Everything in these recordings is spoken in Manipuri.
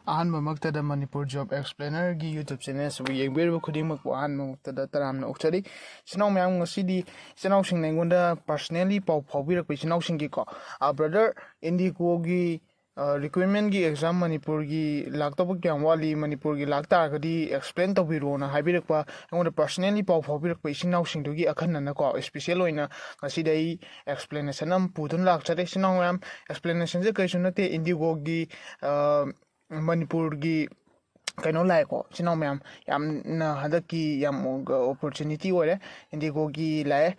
ꯑꯍꯥꯟꯕꯃꯛꯇꯗ ꯃꯅꯤꯄꯨꯔ ꯖꯣꯕ ꯑꯦꯛꯁꯄ꯭ꯂꯦꯅꯔꯒꯤ ꯌꯨꯇ꯭ꯌꯨꯕ ꯆꯦꯅꯦꯜꯁꯤꯕꯨ ꯌꯦꯡꯕꯤꯔꯤꯕ ꯈꯨꯗꯤꯡꯃꯛꯄꯨ ꯑꯍꯥꯟꯕꯃꯛꯇꯗ ꯇꯔꯥꯝꯅ ꯑꯣꯛꯆꯔꯤ ꯏꯆꯤꯟꯅꯥꯎ ꯃꯌꯥꯝ ꯉꯁꯤꯗꯤ ꯏꯆꯤꯟꯅꯥꯎꯁꯤꯡꯅ ꯑꯩꯉꯣꯟꯗ ꯄꯔꯁꯣꯅꯦꯜꯂꯤ ꯄꯥꯎ ꯐꯥꯎꯕꯤꯔꯛꯄ ꯏꯆꯤꯟꯅꯥꯎꯁꯤꯡꯒꯤꯀꯣ ꯕ꯭ꯔꯗꯔ ꯏꯟꯗꯤꯒꯣꯒꯤ ꯔꯤꯀ꯭ꯔꯨꯏꯠꯃꯦꯟꯒꯤ ꯑꯦꯛꯖꯥꯝ ꯃꯅꯤꯄꯨꯔꯒꯤ ꯂꯥꯛꯇꯧꯕ ꯀꯌꯥꯝ ꯋꯥꯠꯂꯤ ꯃꯅꯤꯄꯨꯔꯒꯤ ꯂꯥꯛꯇꯥꯔꯒꯗꯤ ꯑꯦꯛꯁꯄ꯭ꯂꯦꯟ ꯇꯧꯕꯤꯔꯣꯅ ꯍꯥꯏꯕꯤꯔꯛꯄ ꯑꯩꯉꯣꯟꯗ ꯄꯔꯁꯣꯅꯦꯜꯂꯤ ꯄꯥꯎ ꯐꯥꯎꯕꯤꯔꯛꯄ ꯏꯆꯤꯟꯅꯥꯎꯁꯤꯡꯗꯨꯒꯤ ꯑꯈꯟꯅꯅꯀꯣ ꯏꯁꯄꯤꯁꯦꯜ ꯑꯣꯏꯅ ꯉꯁꯤꯗ ꯑꯩ ꯑꯦꯛꯁꯄ꯭ꯂꯦꯅꯦꯁꯟ ꯑꯃ ꯄꯨꯗꯨꯅ ꯂꯥꯛꯆꯔꯦ ꯏꯆꯤꯟꯅꯥꯎ ꯃꯌꯥꯝ ꯑꯦꯛꯁꯄ꯭ꯂꯦꯅꯦꯁꯟꯁꯦ ꯀꯔꯤꯁꯨ ꯅꯠꯇꯦ ꯏꯟꯗꯤꯒꯣꯒꯤ ꯃꯅꯤꯄꯨꯔꯒꯤ ꯀꯩꯅꯣ ꯂꯥꯛꯑꯦꯀꯣ ꯏꯆꯤꯟꯅꯥꯎ ꯃꯌꯥꯝ ꯌꯥꯝꯅ ꯍꯟꯗꯛꯀꯤ ꯌꯥꯝ ꯑꯣꯄꯣꯔꯆꯨꯅꯤꯇꯤ ꯑꯣꯏꯔꯦ ꯏꯟꯗꯤꯒꯣꯒꯤ ꯂꯥꯛꯑꯦ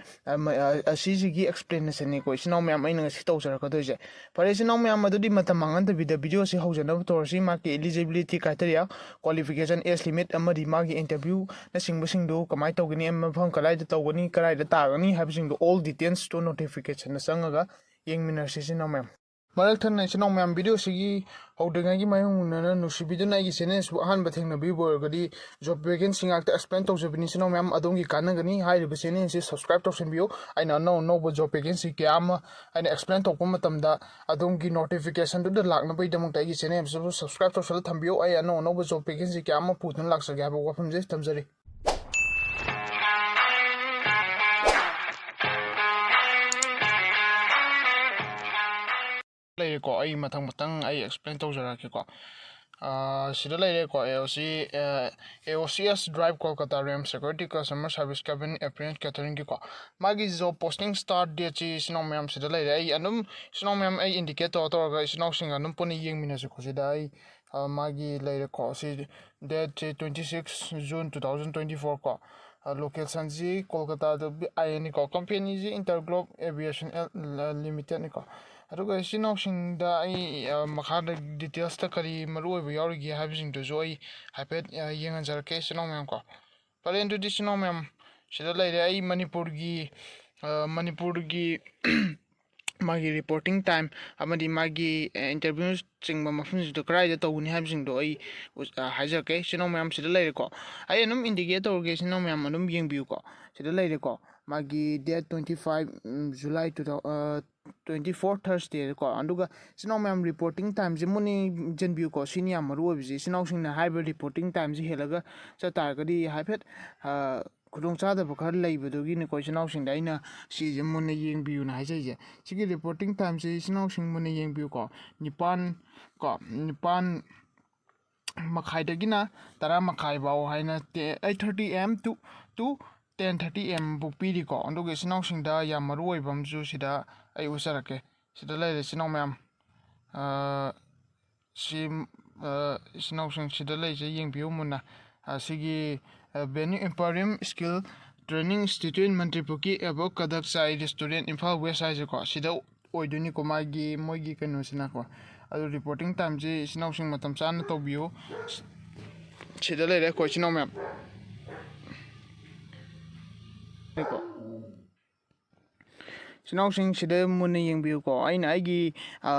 ꯑꯁꯤꯁꯤꯒꯤ ꯑꯦꯛꯁꯄ꯭ꯂꯦꯅꯦꯁꯟꯅꯤꯀꯣ ꯏꯆꯤꯟꯅꯥꯎ ꯃꯌꯥꯝ ꯑꯩꯅ ꯉꯁꯤ ꯇꯧꯖꯔꯛꯀꯗꯣꯏꯁꯦ ꯐꯔꯦ ꯏꯆꯤꯟꯅꯥꯎ ꯃꯌꯥꯝ ꯑꯗꯨꯗꯤ ꯃꯇꯝ ꯃꯥꯡꯍꯟꯗꯕꯤꯗ ꯚꯤꯗꯤꯑꯣꯁꯤ ꯍꯧꯖꯅꯕ ꯇꯧꯔꯁꯤ ꯃꯥꯒꯤ eligibility criteria qualification age limit ꯑꯃꯗꯤ ꯃꯥꯒꯤ ꯏꯟꯇꯔꯚ꯭ꯌꯨꯅꯆꯤꯡꯕꯁꯤꯡꯗꯨ ꯀꯃꯥꯏꯅ ꯇꯧꯒꯅꯤ ꯃꯐꯝ ꯀꯗꯥꯏꯗ ꯇꯧꯒꯅꯤ ꯀꯗꯥꯏꯗ ꯇꯥꯒꯅꯤ ꯍꯥꯏꯕꯁꯤꯡꯗꯣ ꯑꯣꯜ ꯗꯤꯇꯦꯜꯁꯇꯣ ꯅꯣꯇꯤꯐꯤꯀꯦꯁꯟꯗ ꯆꯪꯉꯒ ꯌꯦꯡꯃꯤꯟꯅꯔꯁꯤ ꯏꯆꯤꯟꯅꯥꯎ ꯃꯌꯥꯝ ꯃꯔꯛ ꯊꯠꯅ ꯏꯆꯤꯟꯅꯥꯎ ꯃꯌꯥꯝ ꯚꯤꯗꯤꯑꯣꯁꯤꯒꯤ ꯍꯧꯗ꯭ꯔꯤꯉꯩꯒꯤ ꯃꯥꯌꯣꯛꯅꯅ ꯅꯨꯡꯁꯤꯕꯤꯗꯨꯅ ꯑꯩꯒꯤ ꯆꯦꯅꯦꯜꯁꯤꯕꯨ ꯑꯍꯥꯟꯕ ꯊꯦꯡꯅꯕꯤꯕ ꯑꯣꯏꯔꯒꯗꯤ ꯖꯣꯕ ꯚꯦꯀꯦꯟꯁꯤ ꯉꯥꯛꯇ ꯑꯦꯛꯁꯄ꯭ꯂꯦꯟ ꯇꯧꯖꯕꯅꯤ ꯏꯆꯤꯟꯅꯥꯎ ꯃꯌꯥꯝ ꯑꯗꯣꯝꯒꯤ ꯀꯥꯟꯅꯒꯅꯤ ꯍꯥꯏꯔꯤꯕ ꯆꯦꯅꯦꯜꯁꯤ ꯁꯕꯁꯀ꯭ꯔꯥꯏꯕ ꯇꯧꯁꯤꯟꯕꯤꯌꯨ ꯑꯩꯅ ꯑꯅꯧ ꯑꯅꯧꯕ ꯖꯣꯕ ꯚꯦꯀꯦꯟꯁꯤ ꯀꯌꯥ ꯑꯃ ꯑꯩꯅ ꯑꯦꯛꯁꯄ꯭ꯂꯦꯟ ꯇꯧꯔꯛꯄ ꯃꯇꯝꯗ ꯑꯗꯣꯝꯒꯤ ꯅꯣꯇꯤꯐꯤꯀꯦꯁꯟꯗꯨꯗ ꯂꯥꯛꯅꯕꯒꯤꯗꯃꯛꯇ ꯑꯩꯒꯤ ꯆꯦꯅꯦꯜꯁꯤꯕꯨ ꯁꯕꯁꯀ꯭ꯔꯥꯏꯕ ꯇꯧꯁꯜꯂ ꯊꯝꯕꯤꯌꯨ ꯑꯩ ꯑꯅꯧ ꯑꯅꯧꯕ ꯖꯣꯕ ꯚꯦꯀꯦꯟꯁꯤ ꯀꯌꯥ ꯑꯃ ꯄꯨꯗꯨꯅ ꯂꯥꯛꯆꯒꯦ ꯍꯥꯏꯕ ꯋꯥꯐꯝꯁꯦ ꯊꯝꯖꯔꯤ ꯂꯩꯔꯦꯀꯣ ꯑꯩ ꯃꯊꯪ ꯑꯩ ꯑꯦꯛꯁꯄ꯭ꯂꯦꯟ ꯇꯧꯖꯔꯛꯀꯦꯀꯣ ꯁꯤꯗ ꯂꯩꯔꯦꯀꯣ AOCS ꯗ꯭ꯔꯥꯏቭ ꯀꯣꯜꯀꯇꯥ ꯔꯦꯝ security customer service cabin apprentice ꯀꯦꯇꯔꯤꯡꯒꯤꯀꯣ ꯃꯥꯒꯤ ꯖꯣꯕ ꯄꯣꯁꯇꯤꯡ ꯁ꯭ꯇꯥꯔꯠ ꯗꯦꯠꯁꯤ ꯏꯆꯤꯟꯅꯥꯎ ꯃꯌꯥꯝ ꯁꯤꯗ ꯂꯩꯔꯦ ꯑꯩ ꯑꯗꯨꯝ ꯏꯆꯤꯟꯅꯥꯎ ꯃꯌꯥꯝ ꯑꯩ ꯏꯟꯗꯤꯀꯦꯠ ꯇꯧꯔꯒ ꯏꯆꯤꯟꯅꯥꯎꯁꯤꯡꯒ ꯑꯗꯨꯝ ꯄꯨꯟꯅ ꯌꯦꯡꯃꯤꯟꯅꯁꯤꯀꯣ ꯁꯤꯗ ꯑꯩ ꯃꯥꯒꯤ ꯂꯩꯔꯦꯀꯣ ꯁꯤ ꯗꯦꯠꯁꯤ 26 ꯖꯨꯟ 2024 ꯀꯣ ꯂꯣꯀꯦꯁꯟꯁꯤ ꯀꯣꯜꯀꯇꯥꯗ INꯅꯤꯀꯣ ꯀꯝꯄꯦꯅꯤꯁꯤ ꯏꯟꯇꯔꯒ꯭ꯂꯣꯕ ꯑꯦꯚꯤꯌꯦꯁꯟ ꯂꯤꯃꯤꯇꯦꯠꯅꯤꯀꯣ ꯑꯗꯨꯒ ꯏꯆꯤꯟꯅꯥꯎꯁꯤꯡꯗ ꯑꯩ ꯃꯈꯥꯗ ꯗꯤꯇꯦꯜꯁꯇ ꯀꯔꯤ ꯃꯔꯨꯑꯣꯏꯕ ꯌꯥꯎꯔꯤꯒꯦ ꯍꯥꯏꯕꯁꯤꯡꯗꯨꯁꯨ ꯑꯩ ꯍꯥꯏꯐꯦꯠ ꯌꯦꯡꯍꯟꯖꯔꯛꯀꯦ ꯏꯆꯤꯟꯅꯥꯎ ꯃꯌꯥꯝ ꯀꯣ ꯐꯔꯦ ꯑꯗꯨꯗꯤ ꯏꯆꯤꯟꯅꯥꯎ ꯃꯌꯥꯝ ꯁꯤꯗ ꯂꯩꯔꯦ ꯑꯩ ꯃꯅꯤꯄꯨꯔꯒꯤ ꯃꯥꯒꯤ ꯔꯤꯄꯣꯔꯇꯤꯡ ꯇꯥꯏꯝ ꯑꯃꯗꯤ ꯃꯥꯒꯤ ꯏꯟꯇꯔꯚ꯭ꯌꯨ ꯆꯤꯡꯕ ꯃꯐꯝꯁꯤꯡꯗꯣ ꯀꯗꯥꯏꯗ ꯇꯧꯒꯅꯤ ꯍꯥꯏꯕꯁꯤꯡꯗꯣ ꯑꯩ ꯍꯥꯏꯖꯔꯛꯀꯦ ꯏꯆꯤꯟꯅꯥꯎ ꯃꯌꯥꯝ ꯁꯤꯗ ꯂꯩꯔꯦꯀꯣ ꯑꯩ ꯑꯗꯨꯝ ꯏꯟꯗꯤꯀꯦꯠ ꯇꯧꯔꯒꯦ ꯏꯆꯤꯟꯅꯥꯎ ꯃꯌꯥꯝ ꯑꯗꯨꯝ ꯌꯦꯡꯕꯤꯌꯨꯀꯣ ꯁꯤꯗ ꯂꯩꯔꯦꯀꯣ ꯃꯥꯒꯤ ꯗꯦꯠ 25 ꯖꯨꯂꯥꯏ 24 ꯊꯔꯁꯗꯦꯀꯣ ꯑꯗꯨꯒ ꯏꯆꯤꯟꯅꯥꯎ ꯃꯌꯥꯝ ꯔꯤꯄꯣꯔꯇꯤꯡ ꯇꯥꯏꯝꯁꯦ ꯃꯨꯟꯅ ꯌꯦꯡꯁꯤꯟꯕꯤꯌꯨꯀꯣ ꯁꯤꯅꯤ ꯌꯥꯝ ꯃꯔꯨ ꯑꯣꯏꯕꯁꯤ ꯏꯆꯤꯟꯅꯥꯎꯁꯤꯡꯅ ꯍꯥꯏꯔꯤꯕ ꯔꯤꯄꯣꯔꯇꯤꯡ ꯇꯥꯏꯝꯁꯦ ꯍꯦꯜꯂꯒ ꯆꯠꯇꯥꯔꯒꯗꯤ ꯍꯥꯏꯐꯦꯠ ꯈꯨꯗꯣꯡꯆꯥꯗꯕ ꯈꯔ ꯂꯩꯕꯗꯨꯒꯤꯅꯤꯀꯣ ꯏꯆꯤꯟꯅꯥꯎꯁꯤꯡꯗ ꯑꯩꯅ ꯁꯤꯁꯦ ꯃꯨꯟꯅ ꯌꯦꯡꯕꯤꯌꯨꯅ ꯍꯥꯏꯖꯩꯁꯦ ꯁꯤꯒꯤ ꯔꯤꯄꯣꯔꯇꯤꯡ ꯇꯥꯏꯝꯁꯦ ꯏꯆꯤꯟꯅꯥꯎꯁꯤꯡ ꯃꯨꯟꯅ ꯌꯦꯡꯕꯤꯌꯨꯀꯣ 9 ꯃꯈꯥꯏꯗꯒꯤꯅ 10 ꯃꯈꯥꯏ ꯐꯥꯎ ꯍꯥꯏꯅ 8:30 AM to 10:30 AM ꯐꯥꯎ ꯄꯤꯔꯤꯀꯣ ꯑꯗꯨꯒ ꯏꯆꯤꯟꯅꯥꯎꯁꯤꯡꯗ ꯌꯥꯝ ꯃꯔꯨ ꯑꯣꯏꯕ ꯑꯃꯁꯨ ꯁꯤꯗ ꯑꯩ ꯎꯠꯆꯔꯛꯀꯦ ꯁꯤꯗ ꯂꯩꯔꯦ ꯏꯆꯤꯟꯅꯥꯎ ꯃꯌꯥꯝ ꯁꯤ ꯏꯆꯤꯟꯅꯥꯎꯁꯤꯡ ꯁꯤꯗ ꯂꯩꯁꯦ ꯌꯦꯡꯕꯤꯌꯨ ꯃꯨꯟꯅ ꯁꯤꯒꯤ ꯚꯦꯅ꯭ꯌꯨ ꯏꯝꯄꯔꯤꯌꯝ ꯁ꯭ꯀꯤꯜ ꯇ꯭ꯔꯦꯅꯤꯡ ꯏꯟꯁꯇꯤꯇ꯭ꯌꯨꯠ ꯃꯟꯇ꯭ꯔꯤꯄꯨꯔꯒꯤ ꯑꯦꯕꯣꯛ ꯀꯗꯛ ꯆꯥꯏ ꯔꯦꯁꯇꯨꯔꯦꯟ ꯏꯝꯐꯥꯜ ꯋꯦꯁ ꯍꯥꯏꯁꯦꯀꯣ ꯁꯤꯗ ꯑꯣꯏꯗꯣꯏꯅꯤꯀꯣ ꯃꯣꯏꯒꯤ ꯀꯩꯅꯣꯁꯤꯅꯀꯣ ꯑꯗꯨ ꯔꯤꯄꯣꯔꯇꯤꯡ ꯇꯥꯏꯝꯁꯤ ꯏꯆꯤꯟꯅꯥꯎꯁꯤꯡ ꯃꯇꯝ ꯆꯥꯅ ꯇꯧꯕꯤꯌꯨ ꯁꯤꯗ ꯂꯩꯔꯦ ꯑꯩꯈꯣꯏ ꯏꯆꯤꯟꯅꯥꯎ ꯃꯌꯥꯝ ꯏꯆꯤꯟꯅꯥꯎꯁꯤꯡ ꯁꯤꯗ ꯃꯨꯟꯅ ꯌꯦꯡꯕꯤꯌꯨꯀꯣ ꯑꯩꯅ ꯑꯩꯒꯤ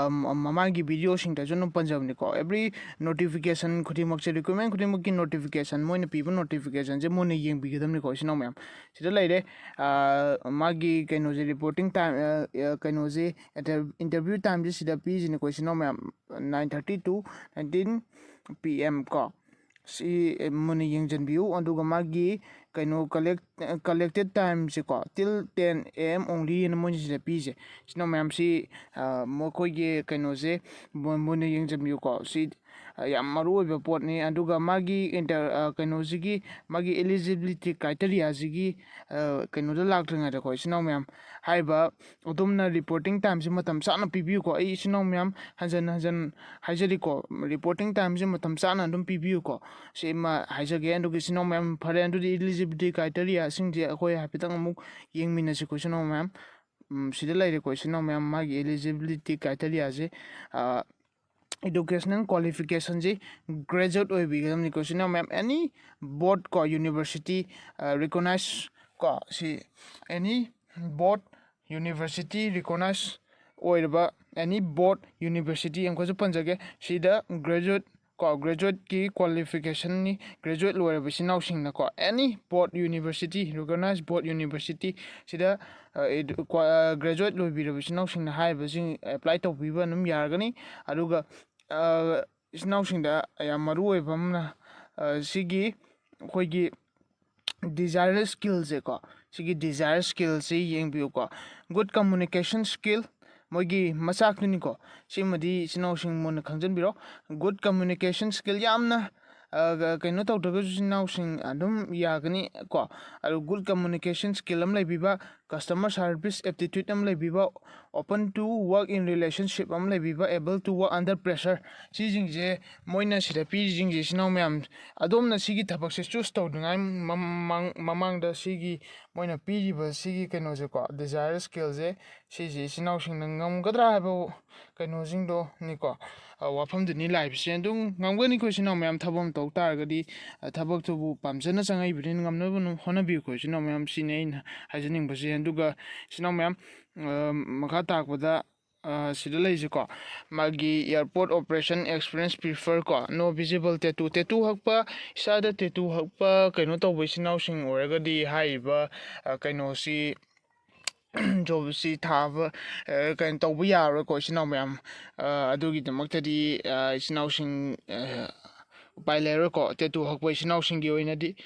ꯃꯃꯥꯡꯒꯤ ꯚꯤꯗꯤꯑꯣꯁꯤꯡꯗꯁꯨ ꯑꯗꯨꯝ ꯄꯟꯖꯕꯅꯤꯀꯣ ꯑꯦꯕ꯭ꯔꯤ ꯅꯣꯇꯤꯐꯤꯀꯦꯁꯟ ꯈꯨꯗꯤꯡꯃꯛꯁꯦ ꯔꯤꯀ꯭ꯔꯨꯠꯃꯦꯟ ꯈꯨꯗꯤꯡꯃꯛꯀꯤ ꯅꯣꯇꯤꯐꯤꯀꯦꯁꯟ ꯃꯣꯏꯅ ꯄꯤꯕ ꯅꯣꯇꯤꯐꯤꯀꯦꯁꯟꯁꯦ ꯃꯨꯟꯅ ꯌꯦꯡꯕꯤꯒꯗꯕꯅꯤꯀꯣ ꯏꯆꯤꯟꯅꯥꯎ ꯃꯌꯥꯝ ꯁꯤꯗ ꯂꯩꯔꯦ ꯃꯥꯒꯤ ꯀꯩꯅꯣꯁꯦ ꯔꯤꯄꯣꯔꯇꯤꯡ ꯇꯥꯏꯝ ꯀꯩꯅꯣꯁꯦ ꯏꯟꯇꯔꯚ꯭ꯌꯨ ꯇꯥꯏꯝꯁꯦ ꯁꯤꯗ ꯄꯤꯁꯤꯅꯤꯀꯣ ꯏꯆꯤꯟꯅꯥꯎ ꯃꯌꯥꯝ 9:30 to 19 PM ꯀꯣ ꯁꯤ ꯃꯨꯟꯅ ꯌꯦꯡꯁꯤꯟꯕꯤꯌꯨ ꯑꯗꯨꯒ ꯃꯥꯒꯤ ꯀꯩꯅꯣ ꯀꯂꯦꯛꯇꯦꯠ ꯇꯥꯏꯝꯁꯦꯀꯣ till 10 AM ꯑꯣꯡꯂꯤ ꯑꯅ ꯃꯣꯏꯅ ꯁꯤꯗ ꯄꯤꯁꯦ ꯏꯆꯤꯟꯅꯥꯎ ꯃꯌꯥꯝꯁꯤ ꯃꯈꯣꯏꯒꯤ ꯀꯩꯅꯣꯁꯦ ꯃꯨꯟꯅ ꯌꯦꯡꯁꯤꯟꯕꯤꯌꯨꯀꯣ ꯁꯤ ꯌꯥꯝ ꯃꯔꯨ ꯑꯣꯏꯕ ꯄꯣꯠꯅꯤ ꯑꯗꯨꯒ ꯃꯥꯒꯤ ꯀꯩꯅꯣꯁꯤꯒꯤ ꯃꯥꯒꯤ ꯑꯦꯂꯤꯖꯤꯕꯤꯂꯤꯇꯤ ꯀ꯭ꯔꯥꯏꯇꯦꯔꯤꯌꯥꯁꯤꯒꯤ ꯀꯩꯅꯣꯗ ꯂꯥꯛꯇ꯭ꯔꯤꯉꯩꯗꯀꯣ ꯏꯆꯤꯟꯅꯥꯎ ꯃꯌꯥꯝ ꯍꯥꯏꯔꯤꯕ ꯑꯗꯣꯝꯅ ꯔꯤꯄꯣꯔꯇꯤꯡ ꯇꯥꯏꯝꯁꯤ ꯃꯇꯝ ꯆꯥꯅ ꯄꯤꯕꯤꯌꯨꯀꯣ ꯑꯩ ꯏꯆꯤꯟꯅꯥꯎ ꯃꯌꯥꯝ ꯍꯟꯖꯟ ꯍꯥꯏꯖꯔꯤꯀꯣ ꯔꯤꯄꯣꯔꯇꯤꯡ ꯇꯥꯏꯝꯁꯤ ꯃꯇꯝ ꯆꯥꯅ ꯑꯗꯨꯝ ꯄꯤꯕꯤꯌꯨꯀꯣ ꯁꯤꯃ ꯍꯥꯏꯖꯒꯦ ꯑꯗꯨꯒ ꯏꯆꯤꯟꯅꯥꯎ ꯃꯌꯥꯝ ꯐꯔꯦ ꯑꯗꯨꯗꯤ ꯏꯂꯤꯖꯤꯕꯤꯂꯤꯇꯤ ꯀ꯭ꯔꯥꯏꯇꯦꯔꯤꯌꯥꯁꯤꯡꯁꯦ ꯑꯩꯈꯣꯏ ꯍꯥꯏꯐꯦꯠꯇꯪ ꯑꯃꯨꯛ ꯌꯦꯡꯃꯤꯟꯅꯁꯤꯀꯣ ꯏꯆꯤꯟꯅꯥꯎ ꯃꯌꯥꯝ ꯁꯤꯗ ꯂꯩꯔꯦꯀꯣ ꯏꯆꯤꯟꯅꯥꯎ ꯃꯌꯥꯝ ꯃꯥꯒꯤ ꯑꯦꯂꯤꯖꯤꯕꯤꯂꯤꯇꯤ ꯀ꯭ꯔꯥꯏꯇꯦꯔꯤꯌꯥꯁꯦ educational qualificationꯁꯤ graduate ꯑꯣꯏꯕꯤꯒꯗꯕꯅꯤꯀꯣ ꯏꯆꯤꯟꯅꯥꯎ ꯃꯌꯥꯝ ꯑꯦꯅꯤ ꯕꯣꯔꯗ ꯀꯣ ꯌꯨꯅꯤꯚꯔꯁꯤꯇꯤ ꯔꯤꯀꯣꯒꯅꯥꯏꯖ ꯀꯣ ꯁꯤ ꯑꯦꯅꯤ ꯕꯣꯔꯗ ꯌꯨꯅꯤꯚꯔꯁꯤꯇꯤ ꯔꯤꯀꯣꯒꯅꯥꯏꯖ ꯑꯣꯏꯔꯕ ꯑꯦꯅꯤ ꯕꯣꯔꯗ ꯌꯨꯅꯤꯚꯔꯁꯤꯇꯤ ꯑꯃꯨꯛꯀꯁꯨ ꯄꯟꯖꯒꯦ ꯁꯤꯗ ꯒ꯭ꯔꯦꯖꯨꯋꯦꯠꯀꯤ ꯀ꯭ꯋꯥꯂꯤꯐꯤꯀꯦꯁꯟꯅꯤ ꯒ꯭ꯔꯦꯖꯨꯋꯦꯠ ꯂꯣꯏꯔꯕ ꯏꯆꯤꯟꯅꯥꯎꯁꯤꯡꯅꯀꯣ ꯑꯦꯅꯤ ꯕꯣꯔꯗ ꯌꯨꯅꯤꯚꯔꯁꯤꯇꯤ ꯔꯤꯀꯣꯒꯅꯥꯏꯖ ꯕꯣꯔꯗ ꯌꯨꯅꯤꯚꯔꯁꯤꯇꯤ ꯁꯤꯗ ꯒ꯭ꯔꯦꯖꯨꯋꯦꯠ ꯂꯣꯏꯕꯤꯔꯕ ꯏꯆꯤꯟꯅꯥꯎꯁꯤꯡꯅ ꯍꯥꯏꯔꯤꯕꯁꯤꯡ ꯑꯦꯄ꯭ꯂꯥꯏ ꯇꯧꯕꯤꯕ ꯑꯗꯨꯝ ꯌꯥꯔꯒꯅꯤ ꯑꯗꯨꯒ ꯏꯆꯤꯟꯅꯥꯎꯁꯤꯡꯗ ꯌꯥꯝ ꯃꯔꯨ ꯑꯣꯏꯕ ꯑꯃꯅ ꯁꯤꯒꯤ ꯑꯩꯈꯣꯏꯒꯤ ꯗꯤꯖꯥꯏꯔ ꯁ꯭ꯀꯤꯜꯁꯦ ꯀꯣ ꯁꯤꯒꯤ ꯗꯤꯖꯥꯏꯔ ꯁ꯭ꯀꯤꯜꯁꯤ ꯌꯦꯡꯕꯤꯌꯨꯀꯣ ꯒꯨꯗ ꯀꯝꯃꯨꯅꯤꯀꯦꯁꯟ ꯁ꯭ꯀꯤꯜ ꯃꯣꯏꯒꯤ ꯃꯆꯥꯛꯇꯨꯅꯤꯀꯣ ꯁꯤꯃꯗꯤ ꯏꯆꯤꯟꯅꯥꯎꯁꯤꯡ ꯃꯨꯟꯅ ꯈꯪꯖꯤꯟꯕꯤꯔꯣ ꯒꯨꯗ ꯀꯝꯃꯨꯅꯤꯀꯦꯁꯟ ꯁ꯭ꯀꯤꯜ ꯌꯥꯝꯅ ꯀꯩꯅꯣ ꯇꯧꯗ꯭ꯔꯒꯁꯨ ꯏꯆꯤꯟꯅꯥꯎꯁꯤꯡ ꯑꯗꯨꯝ ꯌꯥꯒꯅꯤ ꯀꯣ ꯑꯗꯨ ꯒꯨꯗ ꯀꯝꯃꯨꯅꯤꯀꯦꯁꯟ ꯁ꯭ꯀꯤꯜ ꯑꯃ ꯂꯩꯕꯤꯕ ꯀꯁꯇꯃꯔ ꯁꯥꯔꯚꯤꯁ ꯑꯦꯞꯇꯤꯇ꯭ꯌꯨꯠ ꯑꯃ ꯂꯩꯕꯤꯕ open to work in relationship ꯑꯃ ꯂꯩꯕꯤꯕ able to work under pressure ꯁꯤꯁꯤꯡꯁꯦ ꯃꯣꯏꯅ ꯁꯤꯗ ꯄꯤꯔꯤꯁꯤꯡꯁꯦ ꯏꯆꯤꯟꯅꯥꯎ ꯃꯌꯥꯝ ꯑꯗꯣꯝꯅ ꯁꯤꯒꯤ ꯊꯕꯛꯁꯦ ꯆꯨꯁ ꯇꯧꯗ꯭ꯔꯤꯉꯩ ꯃꯃꯥꯡꯗ ꯁꯤꯒꯤ ꯃꯣꯏꯅ ꯄꯤꯔꯤꯕ ꯁꯤꯒꯤ ꯀꯩꯅꯣꯁꯦꯀꯣ ꯗꯤꯖꯥꯏꯔ ꯁ꯭ꯀꯤꯜꯁꯦ ꯁꯤꯁꯦ ꯏꯆꯤꯟꯅꯥꯎꯁꯤꯡꯅ ꯉꯝꯒꯗ꯭ꯔꯥ ꯍꯥꯏꯕ ꯀꯩꯅꯣꯁꯤꯡꯗꯣꯅꯤꯀꯣ ꯋꯥꯐꯝꯗꯨꯅꯤ ꯂꯥꯛꯏꯕꯁꯦ ꯑꯗꯨꯝ ꯉꯝꯒꯅꯤꯀꯣ ꯏꯆꯤꯟꯅꯥꯎ ꯃꯌꯥꯝ ꯊꯕꯛ ꯑꯃ ꯇꯧ ꯇꯥꯔꯒꯗꯤ ꯊꯕꯛꯇꯨꯕꯨ ꯄꯥꯝꯖꯅ ꯆꯪꯉꯛꯏꯕꯅꯤꯅ ꯉꯝꯅꯕ ꯍꯣꯠꯅꯕꯤꯌꯨꯀꯣ ꯏꯆꯤꯟꯅꯥꯎ ꯃꯌꯥꯝ ꯁꯤꯅꯤ ꯑꯩꯅ ꯍꯥꯏꯖꯅꯤꯡꯕꯁꯦ ꯑꯗꯨꯒ ꯏꯆꯤꯟꯅꯥꯎ ꯃꯌꯥꯝ ꯃꯈꯥ ꯇꯥꯛꯄꯗ ꯁꯤꯗ ꯂꯩꯁꯦꯀꯣ ꯃꯥꯒꯤ ꯏꯌꯥꯔꯄꯣꯔꯠ ꯑꯣꯄꯔꯦꯁꯟ ꯑꯦꯛꯁꯄꯤꯔꯤꯌꯦꯟꯁ ꯄ꯭ꯔꯤꯐꯔ ꯀꯣ ꯅꯣ ꯚꯤꯖꯤꯕꯜ ꯇꯦꯇꯨ ꯍꯛꯄ ꯏꯁꯥꯗ ꯇꯦꯇꯨ ꯍꯛꯄ ꯀꯩꯅꯣ ꯇꯧꯕ ꯏꯆꯤꯟꯅꯥꯎꯁꯤꯡ ꯑꯣꯏꯔꯒꯗꯤ ꯍꯥꯏꯔꯤꯕ ꯀꯩꯅꯣꯁꯤ ꯖꯣꯕꯁꯤ ꯊꯥꯕ ꯀꯩꯅꯣ ꯇꯧꯕ ꯌꯥꯔꯣꯏꯀꯣ ꯏꯆꯤꯟꯅꯥꯎ ꯃꯌꯥꯝ ꯑꯗꯨꯒꯤꯗꯃꯛꯇꯗꯤ ꯏꯆꯤꯟꯅꯥꯎꯁꯤꯡ ꯎꯄꯥꯏ ꯂꯩꯔꯣꯏꯀꯣ ꯇꯦꯇꯨ ꯍꯛꯄ ꯏꯆꯤꯟꯅꯥꯎꯁꯤꯡꯒꯤ ꯑꯣꯏꯅꯗꯤ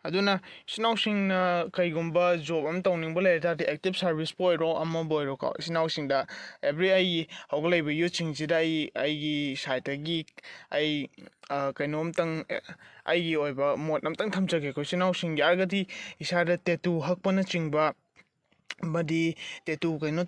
ꯑꯗꯨꯅ ꯏꯆꯤꯟꯅꯥꯎꯁꯤꯡꯅ ꯀꯩꯒꯨꯝꯕ ꯖꯣꯕ ꯑꯃ ꯇꯧꯅꯤꯡꯕ ꯂꯩꯔ ꯇꯥꯔꯗꯤ ꯑꯦꯛꯇꯤꯚ ꯁꯥꯔꯚꯤꯁꯄꯨ ꯑꯣꯏꯔꯣ ꯑꯃꯕꯨ ꯑꯣꯏꯔꯣꯀꯣ ꯏꯆꯤꯟꯅꯥꯎꯁꯤꯡꯗ ꯑꯦꯕ꯭ꯔꯤ ꯑꯩꯒꯤ ꯍꯧꯒꯠꯂꯛꯏꯕ ꯌꯨꯠꯁꯤꯡꯁꯤꯗ ꯑꯩꯒꯤ ꯁꯥꯏꯠꯇꯒꯤ ꯑꯩ ꯀꯩꯅꯣꯝꯇꯪ ꯑꯩꯒꯤ ꯑꯣꯏꯕ ꯃꯣꯠ ꯑꯝꯇꯪ ꯊꯝꯖꯒꯦꯀꯣ ꯏꯆꯤꯟꯅꯥꯎꯁꯤꯡ ꯌꯥꯔꯒꯗꯤ ꯏꯁꯥꯗ ꯇꯦꯇꯨ ꯍꯛꯄꯅꯆꯤꯡꯕ ꯑꯃꯗꯤ ꯇꯦꯇꯨ ꯀꯩꯅꯣ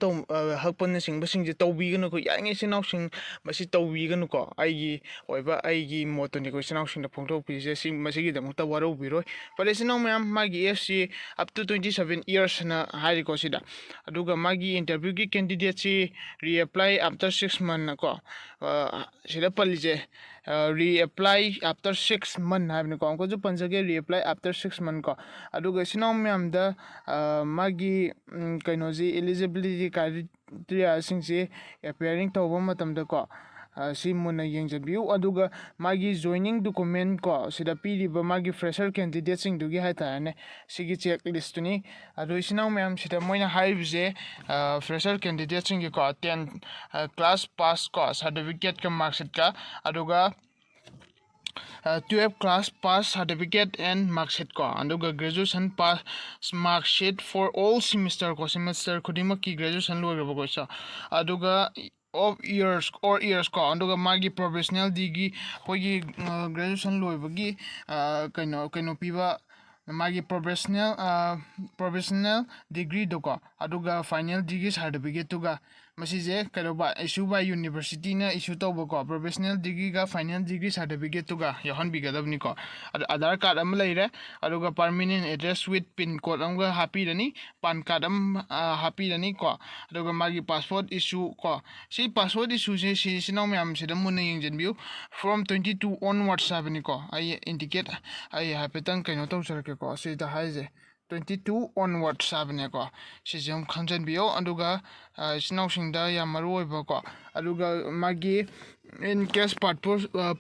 ꯍꯛꯄꯅꯆꯤꯡꯕꯁꯤꯡꯁꯦ ꯇꯧꯕꯤꯒꯅꯨꯀꯣ ꯌꯥꯔꯤꯉꯩ ꯏꯆꯤꯟꯅꯥꯎꯁꯤꯡ ꯃꯁꯤ ꯇꯧꯕꯤꯒꯅꯨꯀꯣ ꯑꯩꯒꯤ ꯑꯣꯏꯕ ꯑꯩꯒꯤ ꯃꯣꯠꯇꯨꯅꯤꯀꯣ ꯏꯆꯤꯟꯅꯥꯎꯁꯤꯡꯗ ꯐꯣꯡꯗꯣꯛꯄꯤꯔꯤꯁꯦ ꯃꯁꯤꯒꯤꯗꯃꯛꯇ ꯋꯥꯔꯧꯕꯤꯔꯣꯏ ꯐꯔꯦ ꯏꯆꯤꯟꯅꯥꯎ ꯃꯌꯥꯝ ꯃꯥꯒꯤ ꯑꯦꯖꯁꯤ ꯑꯞ ꯇꯨ 27 yearsꯅ ꯍꯥꯏꯔꯤꯀꯣ ꯁꯤꯗ ꯑꯗꯨꯒ ꯃꯥꯒꯤ ꯏꯟꯇꯔꯚꯤꯌꯨꯒꯤ ꯀꯦꯟꯗꯤꯗꯦꯠꯁꯤ ꯔꯤꯑꯦꯄ꯭ꯂꯥꯏ ꯑꯥꯐꯇꯔ 6 months ꯀꯣ ꯁꯤꯗ ꯄꯜꯂꯤꯁꯦ ꯔꯤꯑꯦꯄ꯭ꯂꯥꯏ ꯑꯥꯐꯇꯔ 6 months ꯍꯥꯏꯕꯅꯤꯀꯣ ꯑꯃꯨꯛꯀꯁꯨ ꯄꯟꯖꯒꯦ ꯔꯤꯑꯦꯄ꯭ꯂꯥꯏ ꯑꯥꯐꯇꯔ 6 months ꯀꯣ ꯑꯗꯨꯒ ꯏꯆꯤꯟꯅꯥꯎ ꯃꯌꯥꯝꯗ ꯃꯥꯒꯤ ꯀꯩꯅꯣꯁꯤ ꯏꯂꯤꯖꯤꯕꯤꯂꯤꯇꯤ ꯀ꯭ꯔꯥꯏꯇꯦꯔꯤꯌꯥꯁꯤꯡꯁꯤ ꯑꯦꯄꯤꯌꯥꯔꯤꯡ ꯇꯧꯕ ꯃꯇꯝꯗꯀꯣ ꯁꯤ ꯃꯨꯟꯅ ꯌꯦꯡꯖꯕꯤꯌꯨ ꯑꯗꯨꯒ ꯃꯥꯒꯤ ꯖꯣꯏꯅꯤꯡ ꯗꯣꯀꯨꯃꯦꯟ ꯀꯣ ꯁꯤꯗ ꯄꯤꯔꯤꯕ ꯃꯥꯒꯤ ꯐ꯭ꯔꯦꯁꯔ ꯀꯦꯟꯗꯤꯗꯦꯠꯁꯤꯡꯗꯨꯒꯤ ꯍꯥꯏꯇꯥꯔꯦꯅꯦ ꯁꯤꯒꯤ ꯆꯦꯛ ꯂꯤꯁꯇꯨꯅꯤ ꯑꯗꯣ ꯏꯆꯤꯟꯅꯥꯎ ꯃꯌꯥꯝꯁꯤꯗ ꯃꯣꯏꯅ ꯍꯥꯏꯔꯤꯕꯁꯦ ꯐ꯭ꯔꯦꯁꯔ ꯀꯦꯟꯗꯤꯗꯦꯠꯁꯤꯡꯒꯤꯀꯣ 10 ꯀ꯭ꯂꯥꯁ ꯄꯥꯁ ꯀꯣ ꯁꯥꯔꯇꯤꯐꯤꯀꯦꯠꯀ ꯃꯥꯔꯛꯁꯤꯠꯀ ꯑꯗꯨꯒ 12 class pass certificate and marksheet ꯀꯣ ꯑꯗꯨꯒ graduation pass marksheet for all semester ꯈꯨꯗꯤꯡꯃꯛꯀꯤ ꯒ꯭ꯔꯦꯖꯨꯑꯦꯁꯟ ꯂꯣꯏꯈ꯭ꯔꯕꯀꯣ ꯑꯗꯨꯒ ꯏꯌꯔꯁ ꯀꯣ ꯑꯗꯨꯒ ꯃꯥꯒꯤ ꯄ꯭ꯔꯣꯐꯦꯁꯅꯦꯜ ꯗꯤꯒ꯭ꯔꯤ ꯑꯩꯈꯣꯏꯒꯤ ꯒ꯭ꯔꯦꯖꯨꯑꯦꯁꯟ ꯂꯣꯏꯕꯒꯤ ꯀꯩꯅꯣ ꯄꯤꯕ ꯃꯥꯒꯤ ꯄ꯭ꯔꯣꯐꯦꯁꯅꯦꯜ ꯗꯤꯒ꯭ꯔꯤꯗꯣꯀꯣ ꯑꯗꯨꯒ ꯐꯥꯏꯅꯦꯜ ꯗꯤꯒ꯭ꯔꯤ ꯁꯥꯔꯇꯤꯐꯤꯀꯦꯠꯇꯨꯒ ꯃꯁꯤꯁꯦ ꯀꯩꯗꯧꯕ ꯏꯁꯨ ꯕꯥꯏ ꯌꯨꯅꯤꯚꯔꯁꯤꯇꯤꯅ ꯏꯁꯨ ꯇꯧꯕꯀꯣ ꯄ꯭ꯔꯣꯐꯦꯁꯅꯦꯜ ꯗꯤꯒ꯭ꯔꯤꯒ ꯐꯥꯏꯅꯦꯜ ꯗꯤꯒ꯭ꯔꯤ ꯁꯥꯔꯇꯤꯐꯤꯀꯦꯠꯇꯨꯒ ꯌꯥꯎꯍꯟꯕꯤꯒꯗꯕꯅꯤꯀꯣ ꯑꯗꯣ ꯑꯙꯥꯔ ꯀꯥꯔꯗ ꯑꯃ ꯂꯩꯔꯦ ꯑꯗꯨꯒ permanent address with pin code ꯑꯃꯒ ꯍꯥꯞꯄꯤꯔꯅꯤ ꯄꯥꯟ ꯀꯥꯔꯗ ꯑꯃ ꯍꯥꯞꯄꯤꯔꯅꯤꯀꯣ ꯑꯗꯨꯒ ꯃꯥꯒꯤ ꯄꯥꯁꯄꯣꯔꯠ ꯏꯁꯨ ꯀꯣ ꯁꯤ ꯄꯥꯁꯄꯣꯔꯠ ꯏꯁꯨꯁꯦ ꯁꯤ ꯏꯆꯤꯟꯅꯥꯎ ꯃꯌꯥꯝꯁꯤꯗ ꯃꯨꯟꯅ ꯌꯦꯡꯁꯤꯟꯕꯤꯌꯨ from 22 onwards ꯍꯥꯏꯕꯅꯤꯀꯣ ꯑꯩ ꯏꯟꯗꯤꯀꯦꯠ ꯑꯩ ꯍꯥꯏꯐꯦꯠꯇꯪ ꯀꯩꯅꯣ ꯇꯧꯖꯔꯛꯀꯦꯀꯣ ꯁꯤꯗ ꯍꯥꯏꯁꯦ 22 onwards ꯍꯥꯏꯕꯅꯦꯀꯣ ꯁꯤꯁꯦ ꯑꯃꯨꯛ ꯈꯪꯖꯟꯕꯤꯌꯣ ꯑꯗꯨꯒ ꯏꯆꯤꯟꯅꯥꯎꯁꯤꯡꯗ ꯌꯥꯝ ꯃꯔꯨ ꯑꯣꯏꯕꯀꯣ ꯑꯗꯨꯒ ꯃꯥꯒꯤ ꯏꯟ ꯀꯦꯁ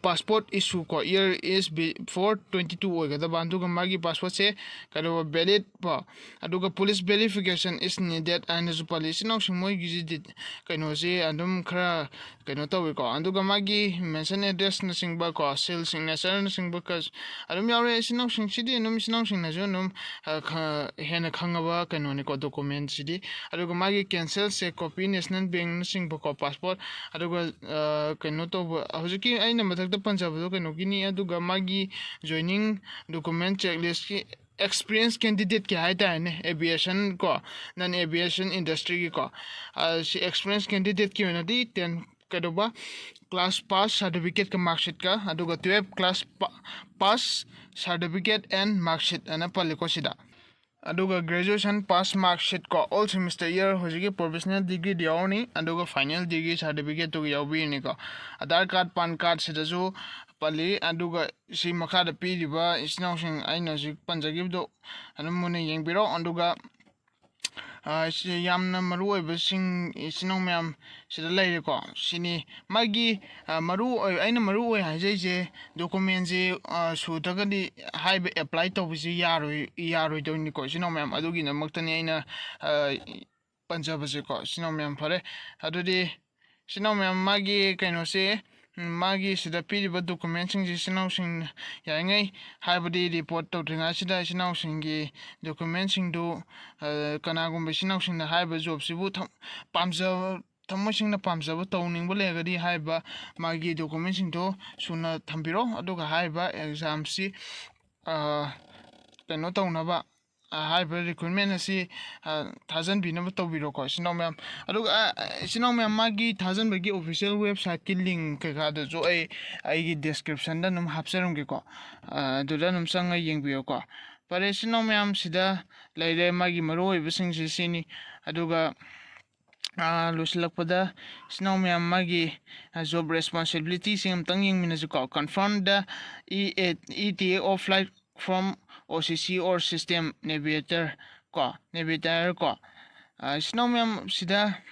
ꯄꯥꯁꯄꯣꯔꯠ ꯏꯁꯨ ꯀꯣ ꯏꯌꯔ is before 22 ꯑꯣꯏꯒꯗꯕ ꯑꯗꯨꯒ ꯃꯥꯒꯤ ꯄꯥꯁꯄꯣꯔꯠꯁꯦ ꯀꯩꯅꯣ ꯚꯦꯂꯤꯠ ꯀꯣ ꯑꯗꯨꯒ ꯄꯨꯂꯤꯁ ꯚꯦꯔꯤꯐꯤꯀꯦꯁꯟ is needed ꯍꯥꯏꯅꯁꯨ ꯄꯜꯂꯤ ꯏꯆꯤꯟꯅꯥꯎꯁꯤꯡ ꯃꯣꯏꯒꯤꯁꯤꯗꯤ ꯀꯩꯅꯣꯁꯤ ꯑꯗꯨꯝ ꯈꯔ ꯀꯩꯅꯣ ꯇꯧꯋꯤꯀꯣ ꯑꯗꯨꯒ ꯃꯥꯒꯤ ꯃꯦꯟꯁꯟ ꯑꯦꯗ꯭ꯔꯦꯁꯅꯆꯤꯡꯕ ꯀꯣ ꯁꯤꯜ ꯁꯤꯒꯅꯦꯆꯔꯅꯆꯤꯡꯕ ꯑꯗꯨꯝ ꯌꯥꯎꯔꯦ ꯏꯆꯤꯟꯅꯥꯎꯁꯤꯡꯁꯤꯗꯤ ꯑꯗꯨꯝ ꯏꯆꯤꯟꯅꯥꯎꯁꯤꯡꯅꯁꯨ ꯑꯗꯨꯝ ꯍꯦꯟꯅ ꯈꯪꯉꯕ ꯀꯩꯅꯣꯅꯤꯀꯣ ꯗꯣꯀꯨꯃꯦꯟꯁꯤꯗꯤ ꯑꯗꯨꯒ ꯃꯥꯒꯤ ꯀꯦꯟꯁꯦꯜ ꯆꯦꯛ ꯀꯣꯄꯤ ꯅꯦꯁꯅꯦꯜ ꯕꯦꯡꯅꯆꯤꯡꯕꯀꯣ ꯄꯥꯁꯄꯣꯔꯠ ꯑꯗꯨꯒ ꯀꯩꯅꯣ ꯇꯧꯕ ꯍꯧꯖꯤꯛꯀꯤ ꯑꯩꯅ ꯃꯊꯛꯇ ꯄꯟꯖꯕꯗꯣ ꯀꯩꯅꯣꯒꯤꯅꯤ ꯑꯗꯨꯒ ꯃꯥꯒꯤ ꯖꯣꯏꯅꯤꯡ ꯗꯣꯀꯨꯃꯦꯟ ꯆꯦꯛꯂꯤꯁꯀꯤ ꯑꯦꯛꯁꯄꯤꯔꯤꯌꯦꯟꯁ ꯀꯦꯟꯗꯤꯗꯦꯠꯀꯤ ꯍꯥꯏꯇꯥꯔꯦꯅꯦ ꯑꯦꯚꯤꯌꯦꯁꯟ ꯀꯣ ꯅꯟ ꯑꯦꯚꯤꯌꯦꯁꯟ ꯏꯟꯗꯁꯇ꯭ꯔꯤꯒꯤꯀꯣ ꯁꯤ ꯑꯦꯛꯁꯄꯤꯔꯤꯌꯦꯟꯁ ꯀꯦꯟꯗꯤꯗꯦꯠꯀꯤ ꯑꯣꯏꯅꯗꯤ 10 ꯀꯩꯗꯧꯕ ꯀ꯭ꯂꯥꯁ ꯄꯥꯁ ꯁꯥꯔꯇꯤꯐꯤꯀꯦꯠꯀ ꯃꯥꯔꯛꯁꯤꯠꯀ ꯑꯗꯨꯒ 12 class pass certificate and marksheet ꯑꯅ ꯄꯜꯂꯤꯀꯣ ꯁꯤꯗ ꯑꯗꯨꯒ ꯒ꯭ꯔꯦꯖꯨꯑꯦꯁꯟ ꯄꯥꯁ ꯃꯥꯔꯛꯁꯤꯠ ꯀꯣ ꯑꯣꯜ ꯁꯦꯃꯤꯁꯇꯔ ꯏꯌꯔ ꯍꯧꯖꯤꯛꯀꯤ ꯄ꯭ꯔꯣꯐꯦꯁꯅꯦꯜ ꯗꯤꯒ꯭ꯔꯤꯗꯤ ꯌꯥꯎꯔꯅꯤ ꯑꯗꯨꯒ ꯐꯥꯏꯅꯦꯜ ꯗꯤꯒ꯭ꯔꯤ ꯁꯥꯔꯇꯤꯐꯤꯀꯦꯠꯇꯨꯒ ꯌꯥꯎꯕꯤꯔꯅꯤꯀꯣ ꯑꯙꯥꯔ ꯀꯥꯔꯗ ꯄꯥꯟ ꯀꯥꯔꯗ ꯁꯤꯗꯁꯨ ꯄꯜꯂꯤ ꯑꯗꯨꯒ ꯁꯤ ꯃꯈꯥꯗ ꯄꯤꯔꯤꯕ ꯏꯆꯤꯟꯅꯥꯎꯁꯤꯡ ꯑꯩꯅ ꯍꯧꯖꯤꯛ ꯄꯟꯖꯈꯤꯕꯗꯣ ꯑꯗꯨꯝ ꯃꯨꯟꯅ ꯌꯦꯡꯕꯤꯔꯣ ꯑꯗꯨꯒ ꯌꯥꯝꯅ ꯃꯔꯨ ꯑꯣꯏꯕꯁꯤꯡ ꯏꯆꯤꯟꯅꯥꯎ ꯃꯌꯥꯝ ꯁꯤꯗ ꯂꯩꯔꯦꯀꯣ ꯁꯤꯅꯤ ꯃꯥꯒꯤ ꯑꯩꯅ ꯃꯔꯨ ꯑꯣꯏ ꯍꯥꯏꯖꯩꯁꯦ ꯗꯣꯀꯨꯃꯦꯟꯁꯦ ꯁꯨꯗ꯭ꯔꯒꯗꯤ ꯍꯥꯏꯕ ꯑꯦꯄ꯭ꯂꯥꯏ ꯇꯧꯕꯁꯤ ꯌꯥꯔꯣꯏꯗꯣꯏꯅꯤꯀꯣ ꯏꯆꯤꯟꯅꯥꯎ ꯃꯌꯥꯝ ꯑꯗꯨꯒꯤꯗꯃꯛꯇꯅꯤ ꯑꯩꯅ ꯄꯟꯖꯕꯁꯦꯀꯣ ꯏꯆꯤꯟꯅꯥꯎ ꯃꯌꯥꯝ ꯐꯔꯦ ꯑꯗꯨꯗꯤ ꯏꯆꯤꯟꯅꯥꯎ ꯃꯌꯥꯝ ꯃꯥꯒꯤ ꯀꯩꯅꯣꯁꯦ ꯃꯥꯒꯤ ꯁꯤꯗ ꯄꯤꯔꯤꯕ ꯗꯣꯀꯨꯃꯦꯟꯁꯤꯡꯁꯤ ꯏꯆꯤꯟꯅꯥꯎꯁꯤꯡ ꯌꯥꯔꯤꯉꯩ ꯍꯥꯏꯕꯗꯤ ꯔꯤꯄꯣꯔꯠ ꯇꯧꯗ꯭ꯔꯤꯉꯩꯁꯤꯗ ꯏꯆꯤꯟꯅꯥꯎꯁꯤꯡꯒꯤ ꯗꯣꯀꯨꯃꯦꯟꯁꯤꯡꯗꯨ ꯀꯅꯥꯒꯨꯝꯕ ꯏꯆꯤꯟꯅꯥꯎꯁꯤꯡꯅ ꯍꯥꯏꯔꯤꯕ ꯖꯣꯕꯁꯤꯕꯨ ꯄꯥꯝꯖꯕ ꯊꯃꯣꯏꯁꯤꯡꯅ ꯄꯥꯝꯖꯕ ꯇꯧꯅꯤꯡꯕ ꯂꯩꯔꯒꯗꯤ ꯍꯥꯏꯔꯤꯕ ꯃꯥꯒꯤ ꯗꯣꯀꯨꯃꯦꯟꯁꯤꯡꯗꯣ ꯁꯨꯅ ꯊꯝꯕꯤꯔꯣ ꯑꯗꯨꯒ ꯍꯥꯏꯔꯤꯕ ꯑꯦꯛꯖꯥꯝꯁꯤ ꯀꯩꯅꯣ ꯇꯧꯅꯕ ꯍꯥꯏꯔꯤꯕ ꯔꯤꯀ꯭ꯔꯨꯏꯠꯃꯦꯟ ꯑꯁꯤ ꯊꯥꯖꯟꯕꯤꯅꯕ ꯇꯧꯕꯤꯔꯣꯀꯣ ꯏꯆꯤꯟ ꯏꯅꯥꯎ ꯃꯌꯥꯝ ꯑꯗꯨꯒ ꯏꯆꯤꯟ ꯏꯅꯥꯎ ꯃꯌꯥꯝ ꯃꯥꯒꯤ ꯊꯥꯖꯟꯕꯒꯤ ꯑꯣꯐꯤꯁꯤꯌꯦꯜ ꯋꯦꯕꯁꯥꯏꯠꯀꯤ ꯂꯤꯡ ꯀꯩꯀꯥꯗꯨꯁꯨ ꯑꯩꯒꯤ ꯗꯦꯁꯀ꯭ꯔꯤꯞꯁꯟꯗ ꯑꯗꯨꯝ ꯍꯥꯞꯆꯔꯝꯒꯦꯀꯣ ꯑꯗꯨꯗ ꯑꯗꯨꯝ ꯆꯪꯉ ꯌꯦꯡꯕꯤꯌꯣꯀꯣ ꯐꯔꯦ ꯏꯆꯤꯟ ꯏꯅꯥꯎ ꯃꯌꯥꯝ ꯁꯤꯗ ꯂꯩꯔꯦ ꯃꯥꯒꯤ ꯃꯔꯨꯑꯣꯏꯕꯁꯤꯡꯁꯤ ꯁꯤꯅꯤ ꯑꯗꯨꯒ ꯂꯣꯏꯁꯤꯜꯂꯛꯄꯗ ꯏꯆꯤꯟ ꯏꯅꯥꯎ ꯃꯌꯥꯝ ꯃꯥꯒꯤ ꯖꯣꯕ ꯔꯦꯁꯄꯣꯟꯁꯤꯕꯤꯂꯤꯇꯤꯁꯤꯡ ꯑꯃꯇꯪ ꯌꯦꯡꯃꯤꯟꯅꯁꯤꯀꯣ confirm the E T A of flight from O C ꯁꯤ ꯑꯣꯔ ꯁꯤꯁꯇꯦꯝ ꯅꯦꯚꯤꯒꯦꯇꯔ ꯀꯣ ꯏꯆꯤꯟ ꯏꯅꯥꯎ ꯃꯌꯥꯝ ꯁꯤꯗ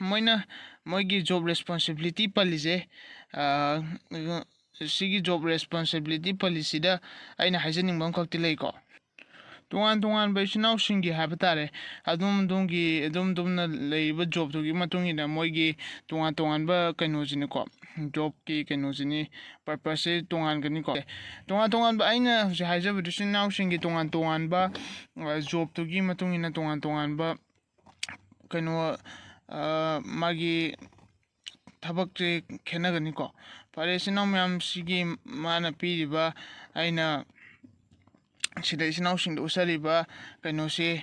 ꯃꯣꯏꯒꯤ ꯖꯣꯕ ꯔꯦꯁꯄꯣꯟꯁꯤꯕꯤꯂꯤꯇꯤ ꯄꯜꯂꯤꯁꯦ ꯁꯤꯒꯤ ꯖꯣꯕ ꯔꯦꯁꯄꯣꯟꯁꯤꯕꯤꯂꯤꯇꯤ ꯄꯜꯂꯤꯁꯤꯗ ꯑꯩꯅ ꯍꯥꯏꯖꯅꯤꯡꯕ ꯑꯃꯈꯛꯇꯤ ꯂꯩꯀꯣ ꯇꯣꯉꯥꯟ ꯇꯣꯉꯥꯟꯕ ꯏꯆꯤꯟ ꯏꯅꯥꯎꯁꯤꯡꯒꯤ ꯍꯥꯏꯕ ꯇꯥꯔꯦ ꯑꯗꯨꯝꯅ ꯂꯩꯔꯤꯕ ꯖꯣꯕꯇꯨꯒꯤ ꯃꯇꯨꯡ ꯏꯟꯅ ꯃꯣꯏꯒꯤ ꯇꯣꯉꯥꯟ ꯇꯣꯉꯥꯟꯕ ꯀꯩꯅꯣꯁꯤꯅꯤꯀꯣ ꯖꯣꯕꯀꯤ ꯀꯩꯅꯣꯁꯤꯅꯤ ꯄꯔꯄꯁꯁꯦ ꯇꯣꯉꯥꯟꯒꯅꯤꯀꯣ ꯇꯣꯉꯥꯟ ꯇꯣꯉꯥꯟꯕ ꯑꯩꯅ ꯍꯧꯖꯤꯛ ꯍꯥꯏꯖꯕꯗꯨ ꯏꯆꯤꯟ ꯏꯅꯥꯎꯁꯤꯡꯒꯤ ꯇꯣꯉꯥꯟ ꯇꯣꯉꯥꯟꯕ ꯖꯣꯕꯇꯨꯒꯤ ꯃꯇꯨꯡ ꯏꯟꯅ ꯇꯣꯉꯥꯟ ꯇꯣꯉꯥꯟꯕ ꯀꯩꯅꯣ ꯃꯥꯒꯤ ꯊꯕꯛꯁꯦ ꯈꯦꯠꯅꯒꯅꯤꯀꯣ ꯐꯔꯦ ꯏꯆꯤꯟ ꯏꯅꯥꯎ ꯃꯌꯥꯝ ꯁꯤꯒꯤ ꯃꯥꯅ ꯄꯤꯔꯤꯕ ꯑꯩꯅ ꯁꯤꯗ ꯏꯆꯤꯟ ꯏꯅꯥꯎꯁꯤꯡꯗ ꯎꯠꯆꯔꯤꯕ ꯀꯩꯅꯣꯁꯤ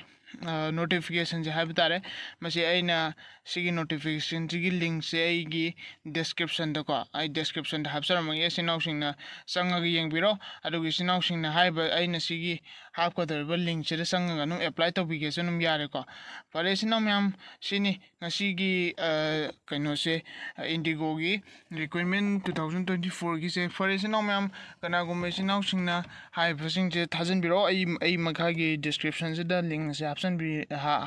ꯅꯣꯇꯤꯐꯤꯀꯦꯁꯟꯁꯦ ꯍꯥꯏꯕ ꯇꯥꯔꯦ ꯃꯁꯤ ꯑꯩꯅ ꯁꯤꯒꯤ ꯅꯣꯇꯤꯐꯤꯀꯦꯁꯟꯁꯤꯒꯤ ꯂꯤꯡꯛꯁꯦ ꯑꯩꯒꯤ ꯗꯦꯁꯀ꯭ꯔꯤꯞꯁꯟꯗꯀꯣ ꯑꯩ ꯗꯦꯁꯀ꯭ꯔꯤꯞꯁꯟꯗ ꯍꯥꯞꯆꯔꯝꯃꯒꯦ ꯏꯆꯤꯟ ꯏꯅꯥꯎꯁꯤꯡꯅ ꯆꯪꯉꯒ ꯌꯦꯡꯕꯤꯔꯣ ꯑꯗꯨꯒ ꯏꯆꯤꯟ ꯏꯅꯥꯎꯁꯤꯡꯅ ꯍꯥꯏꯔꯤꯕ ꯑꯩꯅ ꯁꯤꯒꯤ ꯍꯥꯞꯀꯗꯧꯔꯤꯕ ꯂꯤꯡꯛꯁꯤꯗ ꯆꯪꯉꯒ ꯑꯗꯨꯝ ꯑꯦꯄ꯭ꯂꯥꯏ ꯇꯧꯕꯤꯒꯦꯁꯨ ꯑꯗꯨꯝ ꯌꯥꯔꯦꯀꯣ ꯐꯔꯦ ꯏꯆꯤꯟ ꯏꯅꯥꯎ ꯃꯌꯥꯝ ꯁꯤꯅꯤ ꯉꯁꯤꯒꯤ ꯀꯩꯅꯣꯁꯦ ꯏꯟꯗꯤꯒꯣꯒꯤ ꯔꯤꯀ꯭ꯋꯤꯔꯃꯦꯟ 2024ꯒꯤꯁꯦ ꯐꯔꯦ ꯏꯆꯤꯟ ꯏꯅꯥꯎ ꯃꯌꯥꯝ ꯀꯅꯥꯒꯨꯝꯕ ꯏꯆꯤꯟ ꯏꯅꯥꯎꯁꯤꯡꯅ ꯍꯥꯏꯔꯤꯕꯁꯤꯡꯁꯦ ꯊꯥꯖꯟꯕꯤꯔꯛꯑꯣ ꯑꯩ ꯃꯈꯥꯒꯤ ꯗꯤꯁꯀ꯭ꯔꯤꯞꯁꯟꯁꯤꯗ ꯂꯤꯡꯛ ꯑꯁꯦ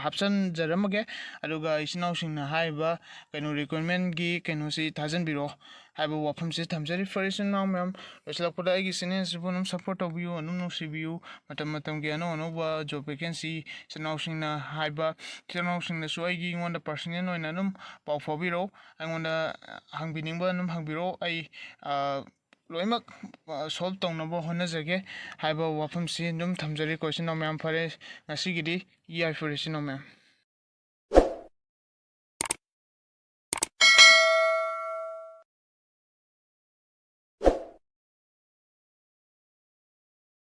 ꯍꯥꯞꯆꯟꯖꯔꯝꯃꯒꯦ ꯑꯗꯨꯒ ꯏꯆꯤꯟ ꯏꯅꯥꯎꯁꯤꯡꯅ ꯍꯥꯏꯔꯤꯕ ꯀꯩꯅꯣ ꯔꯤꯀ꯭ꯋꯤꯔꯃꯦꯟꯒꯤ ꯀꯩꯅꯣꯁꯤ ꯊꯥꯖꯟꯕꯤꯔꯛꯑꯣ ꯍꯥꯏꯕ ꯋꯥꯐꯝꯁꯦ ꯊꯝꯖꯔꯤ ꯐꯔꯦ ꯏꯆꯤꯟ ꯏꯅꯥꯎ ꯃꯌꯥꯝ ꯂꯣꯏꯁꯤꯜꯂꯛꯄꯗ ꯑꯩꯒꯤ ꯆꯦꯅꯦꯜꯁꯤꯕꯨ ꯑꯗꯨꯝ ꯁꯞꯄꯣꯔꯠ ꯇꯧꯕꯤꯌꯨ ꯑꯗꯨꯝ ꯅꯨꯡꯁꯤꯕꯤꯌꯨ ꯃꯇꯝ ꯃꯇꯝꯒꯤ ꯑꯅꯧ ꯑꯅꯧꯕ ꯖꯣꯕ ꯚꯦꯀꯦꯟꯁꯤ ꯏꯆꯤꯟ ꯏꯅꯥꯎꯁꯤꯡꯅ ꯍꯥꯏꯕ ꯏꯆꯤꯟ ꯏꯅꯥꯎꯁꯤꯡꯅꯁꯨ ꯑꯩꯉꯣꯟꯗ ꯄꯔꯁꯣꯅꯦꯜ ꯑꯣꯏꯅ ꯑꯗꯨꯝ ꯄꯥꯎ ꯐꯥꯎꯕꯤꯔꯛꯎ ꯑꯩꯉꯣꯟꯗ ꯍꯪꯕꯤꯅꯤꯡꯕ ꯑꯗꯨꯝ ꯍꯪꯕꯤꯔꯛꯑꯣ ꯑꯩ ꯂꯣꯏꯅꯃꯛ ꯁꯣꯜꯕ ꯇꯧꯅꯕ ꯍꯣꯠꯅꯖꯒꯦ ꯍꯥꯏꯕ ꯋꯥꯐꯝꯁꯤ ꯑꯗꯨꯝ ꯊꯝꯖꯔꯤꯀꯣ ꯏꯆꯤꯟ ꯏꯅꯥꯎ ꯃꯌꯥꯝ ꯐꯔꯦ ꯉꯁꯤꯒꯤꯗꯤ ꯌꯥꯏꯐꯔꯦ ꯏꯆꯤꯟ ꯏꯅꯥꯎ ꯃꯌꯥꯝ